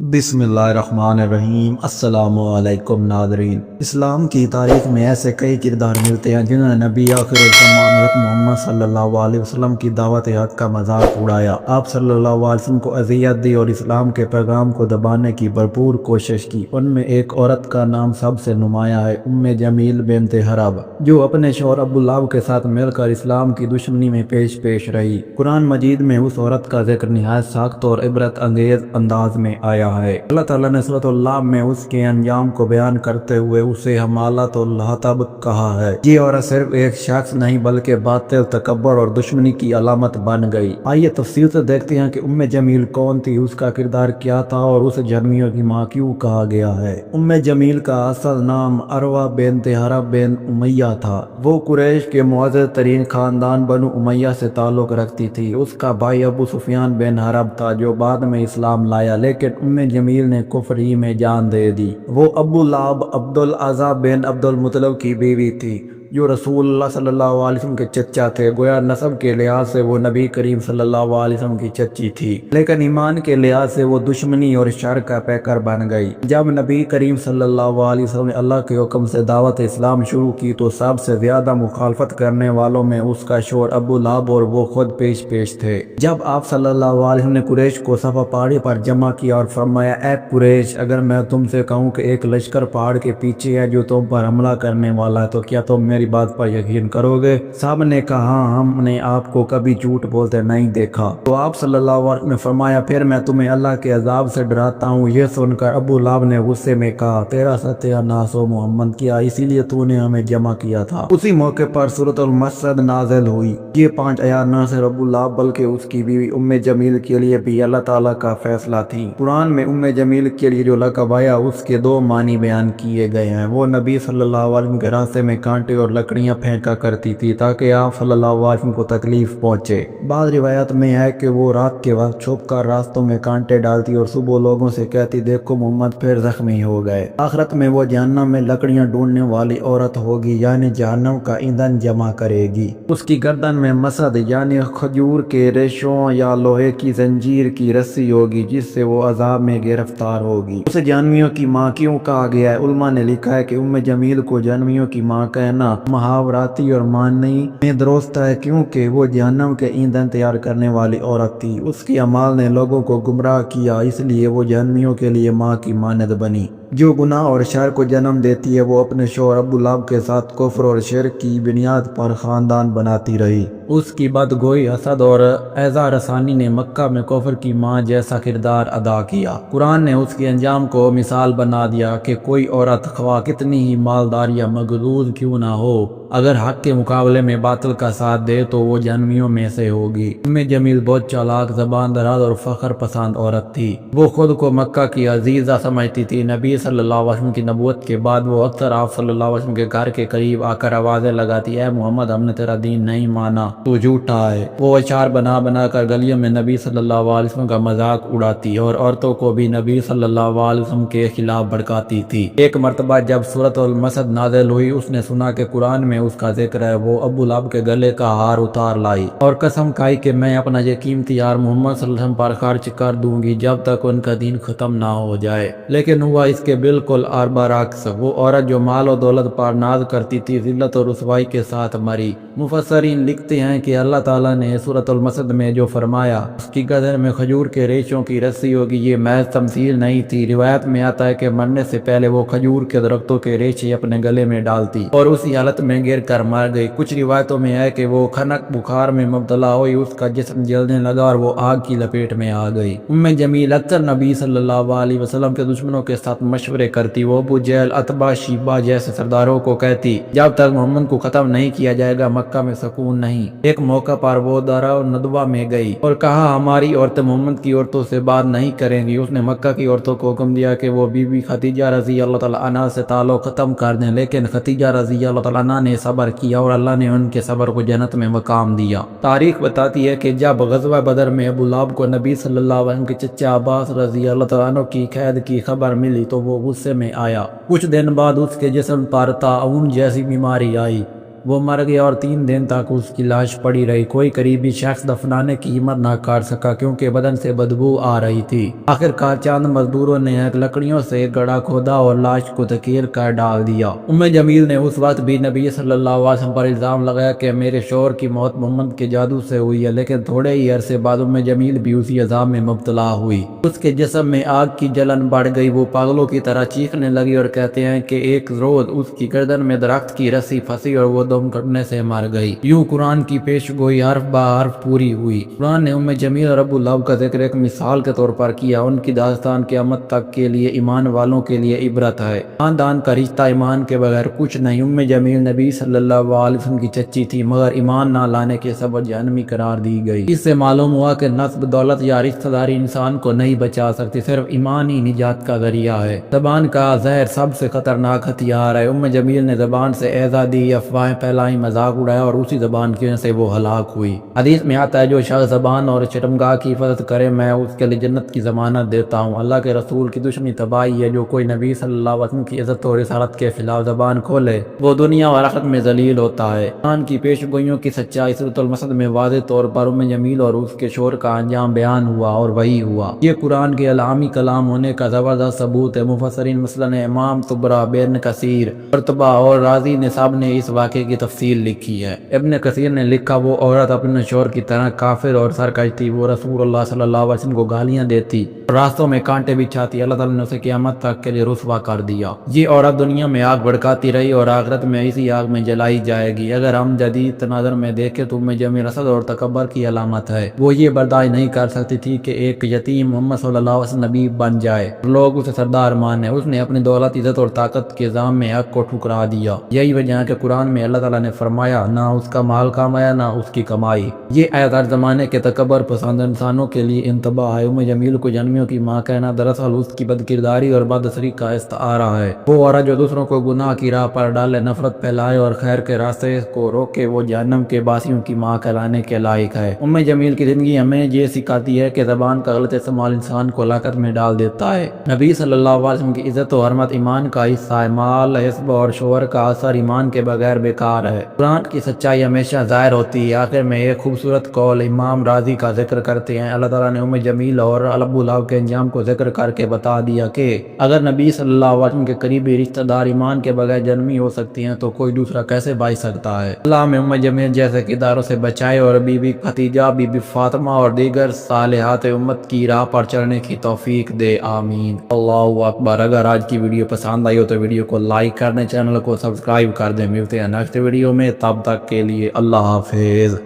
बिस्मिल्लाहिर्रहमानिर्रहीम। अस्सलामु अलैकुम नाज़रीन। इस्लाम की तारीख में ऐसे कई किरदार मिलते हैं जिन्होंने नबी आखिर ज़मान हज़रत मोहम्मद सल्लल्लाहु अलैहि वसल्लम की दावत हक़ का मजाक उड़ाया। आप सल्लल्लाहु अलैहि वसल्लम को अज़ियत दी और इस्लाम के पैगाम को दबाने की भरपूर कोशिश की। उनमें एक औरत का नाम सबसे नुमाया है, उम्मे जमील बिन्त हरब, जो अपने शौहर अबू लहब के साथ मिलकर इस्लाम की दुश्मनी में पेश रही। कुरान मजीद में उस औरत का जिक्र निहायत सख्त और इबरत अंगेज अंदाज में आया है। अल्लाह ताला ने सूरह लाब में उसके अंजाम को बयान करते हुए उसे हमालतुल हतब कहा है। ये औरत सिर्फ एक शख्स नहीं बल्कि बातिल, तकब्बर और दुश्मनी की अलामत बन गई। आइए तफसील से देखते हैं कि उम्मे जमील कौन थी, उसका किरदार क्या था और उसे जर्मियों की माँ क्यों कहा गया है। उम्मे जमील का असल नाम अरवा बिन्त हरब बिन उमैया था। वो कुरैश के मुअज़्ज़ज़ तरीन खानदान बनु उमैया से ताल्लुक रखती थी। उसका भाई अबू सुफियान बिन हरब था जो बाद में इस्लाम लाया, लेकिन उम्मे जमील ने कुफ्र ही में जान दे दी। वो अबू लहब अब्दुल अज़्ज़ा बिन अब्दुल मुत्तलिब की बीवी थी जो रसूलुल्लाह सल्लल्लाहु अलैहि वसल्लम के चचा थे। गोया नस्ब के लिहाज से वो नबी करीम सल्लल्लाहु अलैहि वसल्लम की चची थी, लेकिन ईमान के लिहाज से वो दुश्मनी और शर का पैकर बन गई। जब नबी करीम सल्लल्लाहु अलैहि वसल्लम ने अल्लाह के हुक्म से दावत इस्लाम शुरू की तो सबसे ज्यादा मुखालफत करने वालों में उसका शौहर अबू लहब और वो खुद पेश थे। जब आप सल्लल्लाहु अलैहि वसल्लम ने कुरैश को सफा पहाड़ी पर जमा किया और फरमाया, ए कुरैश, अगर मैं तुमसे कहूँ कि एक लश्कर पहाड़ के पीछे है जो तुम पर हमला करने वाला है, तो क्या तुम मेरी बात पर यकीन करोगे? साहब ने कहा, हमने आपको कभी झूठ बोलते नहीं देखा। तो आप सल्लल्लाहु अलैहि वसल्लम ने फरमाया, फिर मैं तुम्हें अल्लाह के अजाब से डराता हूँ। यह सुनकर अबू लहब ने गुस्से में कहा, तेरा सत्यानाश हो मोहम्मद, किया इसीलिए तूने हमें जमा किया था। उसी मौके पर सूरतुल मसद नाज़िल हुई। ये 5 आयत न सिर्फ अबू लहब बल्कि उसकी बीवी उम्मे जमील के लिए भी अल्लाह ताला का फैसला थी। कुरान में उम्मे जमील के लिए जो लक़ब आया उसके 2 मानी बयान किए गए हैं। वो नबी सल्लल्लाहु अलैहि वसल्लम के रास्ते में कांटे और लकड़ियां फेंका करती थी ताकि आप सल्लल्लाहु अलैहि वसल्लम को तकलीफ पहुंचे। बाद रिवायत में है कि वो रात के वक्त छुप कर रास्तों में कांटे डालती और सुबह लोगों से कहती, देखो मोहम्मद फिर जख्मी हो गए। आखिरत में वो जहन्नम में लकड़ियां ढूंढने वाली औरत होगी, यानी जहन्नम का ईंधन जमा करेगी। उसकी गर्दन में मसद यानी खजूर के रेशों या लोहे की जंजीर की रस्सी होगी जिससे वो अजाब में गिरफ्तार होगी। उसे जहन्नमियों की माँ क्यों कहा गया है? उलमा ने लिखा है कि उम्मे जमील को जहन्नमियों की माँ कहना मुहावराती और माननी में दुरुस्त है, क्योंकि वो जहन्नम के ईंधन तैयार करने वाली औरत थी। उसके अमाल ने लोगों को गुमराह किया, इसलिए वो जहन्नमियों के लिए माँ की मानद बनी। जो गुनाह और शर को जन्म देती है वो अपने शौहर अबू लहब के साथ कुफ्र और शिर्क की बुनियाद पर खानदान बनाती रही। उसकी बदगोई, हसद और एज़ा रसानी ने मक्का में कुफ्र की माँ जैसा किरदार अदा किया। कुरान ने उसके अंजाम को मिसाल बना दिया कि कोई औरत ख्वाह कितनी ही मालदार या मगरूर क्यों ना हो, अगर हक के मुकाबले में बातिल का साथ दे तो वो जहन्नमियों में से होगी। उम्मे जमील बहुत चालाक, ज़बान दराज और फख्र पसंद औरत थी। वो खुद को मक्का की अजीज़ा समझती थी। नबी सल्लल्लाहु अलैहि वसल्लम की नबूवत के बाद वो अक्सर आप सल्लल्लाहु अलैहि वसल्लम के घर के करीब आकर आवाज़ें लगाती, है मोहम्मद, हमने तेरा दीन नहीं माना, तू झूठा है। वो अचार बना बना कर गलियों में नबी सल्लल्लाहु अलैहि वसल्लम का मजाक उड़ाती और औरतों को भी नबी सल्लल्लाहु अलैहि वसल्लम के खिलाफ भड़काती थी। एक मरतबा जब सूरतुल मसद नाज़िल हुई, उसने सुना कि कुरान में उसका जिक्र है। वो अबू लहब के गले का हार उतार लाई और कसम खाई कि मैं अपना ये कीमती हार मोहम्मद सल्लल्लाहु अलैहि वसल्लम पर खर्च कर दूंगी जब तक उनका दीन खत्म ना हो जाए। लेकिन हुआ इसके बिल्कुल बरअक्स। वो औरत जो माल और दौलत पर नाज करती थी जिल्लत और रुसवाई के साथ मरी। मुफस्सरीन लिखते हैं कि अल्लाह ताला ने सूरतुल मसद में जो फरमाया उसकी गर्दन में खजूर के रेशों की रस्सी होगी, ये महज तमसील नहीं थी। रिवायत में आता है कि मरने से पहले वो खजूर के दरख्तों के रेशे अपने गले में डालती और उसी हालत में गिर कर मर गई। कुछ रिवायतों में है कि वो खनक बुखार में मुब्तला हुई, उसका जिस्म जलने लगा और वो आग की लपेट में आ गई। उम्मे जमील अक्सर नबी सल्लल्लाहु अलैहि वसल्लम के दुश्मनों के साथ मशवरे करती। वो अबू जहल, अतबा, शीबा जैसे सरदारों को कहती, जब तक मोहम्मद को खत्म नहीं किया जाएगा मक्का में सुकून नहीं। एक मौका पर वो दारा नदवा में गई और कहा, हमारी औरतें मोहम्मद की औरतों से बात नहीं करेंगी। उसने मक्का की औरतों को हुक्म दिया कि वो बीबी खदीजा रज़ी अल्लाह तआला अन्हा से ताल्लुक़ खत्म कर दें, लेकिन खदीजा रज़ी अल्लाह तआला अन्हा ने सब्र किया और अल्लाह ने उनके सब्र को जन्नत में मकाम दिया। तारीख बताती है कि जब गज़वा बदर में अबू लहब को नबी सल्लल्लाहु अलैहि वसल्लम के चचा अब्बास रज़ी अल्लाह तआला अन्हु की कैद की खबर मिली तो वो गुस्से में आया। कुछ दिन बाद उसके जिस्म पर ताउन जैसी बीमारी आई। وہ مر گیا اور 3 دن تک اس کی لاش پڑی رہی۔ کوئی قریبی شخص دفنانے کی ہمت نہ کر سکا کیونکہ بدن سے بدبو آ رہی تھی۔ آخرکار چند مزدوروں نے لکڑیوں سے ایک گڑھا کھودا اور لاش کو دھکیل کر ڈال دیا۔ جمیل نے اس وقت بھی نبی صلی اللہ علیہ وسلم پر الزام لگایا کہ میرے شوہر کی موت محمد کے جادو سے ہوئی ہے، لیکن تھوڑے ہی عرصے بعد جمیل بھی اسی عذاب میں مبتلا ہوئی۔ اس کے جسم میں آگ کی جلن بڑھ گئی، وہ پاگلوں کی طرح چیخنے لگی اور کہتے ہیں کہ ایک روز اس کی گردن میں درخت کی رسی پھنسی اور وہ دم گھٹنے سے مر گئی۔ یوں قرآن کی پیش گوئی حرف بہ حرف پوری ہوئی۔ قرآن نے جمیل اور ابو لہب کا ذکر ایک مثال کے طور پر کیا۔ ان کی داستان قیامت تک کے لیے ایمان والوں کے لیے عبرت ہے۔ خاندان کا رشتہ ایمان کے بغیر کچھ نہیں۔ جمیل نبی صلی اللہ علیہ وسلم کی چچی تھی، مگر ایمان نہ لانے کے سبب جہنمی قرار دی گئی۔ اس سے معلوم ہوا کہ نسب، دولت یا رشتہ داری انسان کو نہیں بچا سکتی، صرف ایمان ہی نجات کا ذریعہ ہے۔ زبان کا زہر سب سے خطرناک ہتھیار ہے۔ جمیل نے زبان سے ایذا دی، افواہیں پھیلائی، مذاق اڑایا اور اسی زبان کی وجہ سے وہ ہلاک ہوئی۔ حدیث میں آتا ہے جو شخص زبان اور شرمگاہ کی حفاظت کرے میں اس کے لیے جنت کی ضمانت دیتا ہوں۔ اللہ کے رسول کی دشمنی تباہی ہے۔ جو کوئی نبی صلی اللہ علیہ وسلم کی عزت اور رسالت کے خلاف زبان کھولے وہ دنیا اور آخرت میں ذلیل ہوتا ہے۔ قرآن کی پیش گوئیوں کی سچائی سورۃ المسد میں واضح طور پر جمیل اور اس کے شوہر کا انجام بیان ہوا اور وہی ہوا۔ یہ قرآن کے الہامی کلام ہونے کا زبردست ثبوت ہے۔ مفسرین مثلاً امام طبرہ، ابن کثیر، قرطبہ اور رازی نے سب نے اس واقعے کی تفصیل لکھی ہے۔ ابن کثیر نے لکھا وہ عورت اپنے شوہر کی طرح کافر اور سرکش تھی۔ وہ رسول اللہ صلی اللہ علیہ وسلم کو گالیاں دیتی، راستوں میں کانٹے بچھاتی۔ اللہ تعالیٰ نے اسے قیامت تک کے لیے رسوا کر دیا۔ یہ عورت دنیا میں آگ بھڑکاتی رہی اور آخرت میں اسی آگ میں جلائی جائے گی۔ اگر ہم جدید تناظر میں دیکھیں تو جمیل حسد اور تکبر کی علامت ہے۔ وہ یہ برداشت نہیں کر سکتی تھی کہ ایک یتیم محمد صلی اللہ علیہ وسلم نبی بن جائے، لوگ اسے سردار مانے۔ اس نے اپنی دولت، عزت اور طاقت کے ذام میں حق کو ٹھکرا دیا۔ یہی وجہ ہے کہ قرآن میں اللہ تعالیٰ نے فرمایا نہ اس کا مال کمایا نہ اس کی کمائی۔ یہ آیت ہر زمانے کے تکبر پسند انسانوں کے لیے انتباہ ہے۔ جمیل کو جہنمیوں کی ماں کہنا دراصل اس کی بدکرداری اور بدسری کا استعارہ ہے۔ وہ عورت جو دوسروں کو گناہ کی راہ پر ڈالے، نفرت پھیلائے اور خیر کے راستے کو روکے، وہ جہنم کے باسیوں کی ماں کہلانے کے لائق ہے۔ جمیل کی زندگی ہمیں یہ سکھاتی ہے کہ زبان کا غلط استعمال انسان کو ہلاکت میں ڈال دیتا ہے۔ نبی صلی اللہ علیہ وسلم کی عزت و حرمت ایمان کا حصہ ہے۔ مال، حسب اور شوہر کا اثر ایمان کے بغیر بیکار ہے۔ قرآن کی سچائی ہمیشہ ظاہر ہوتی ہے۔ آخر میں ایک خوبصورت قول امام رازی کا ذکر کرتے ہیں۔ اللہ تعالیٰ نے جمیل اور ابو لہب کے انجام کو ذکر کر کے بتا دیا کہ اگر نبی صلی اللہ علیہ وسلم کے قریبی رشتہ دار ایمان کے بغیر جہنمی ہو سکتی ہیں تو کوئی دوسرا کیسے بچ سکتا ہے۔ اللہ ہمیں جمیل جیسے کرداروں سے بچائے اور بی بی خدیجہ، بی بی فاطمہ اور دیگر صالحات امت کی راہ پر چلنے کی توفیق دے، آمین۔ اللہ اکبر۔ اگر آج کی ویڈیو پسند آئی ہو تو ویڈیو کو لائک کر دیں، چینل کو سبسکرائب کر دیں۔ ملتے ہیں نیکسٹ ویڈیو میں، تب تک کے لیے اللہ حافظ۔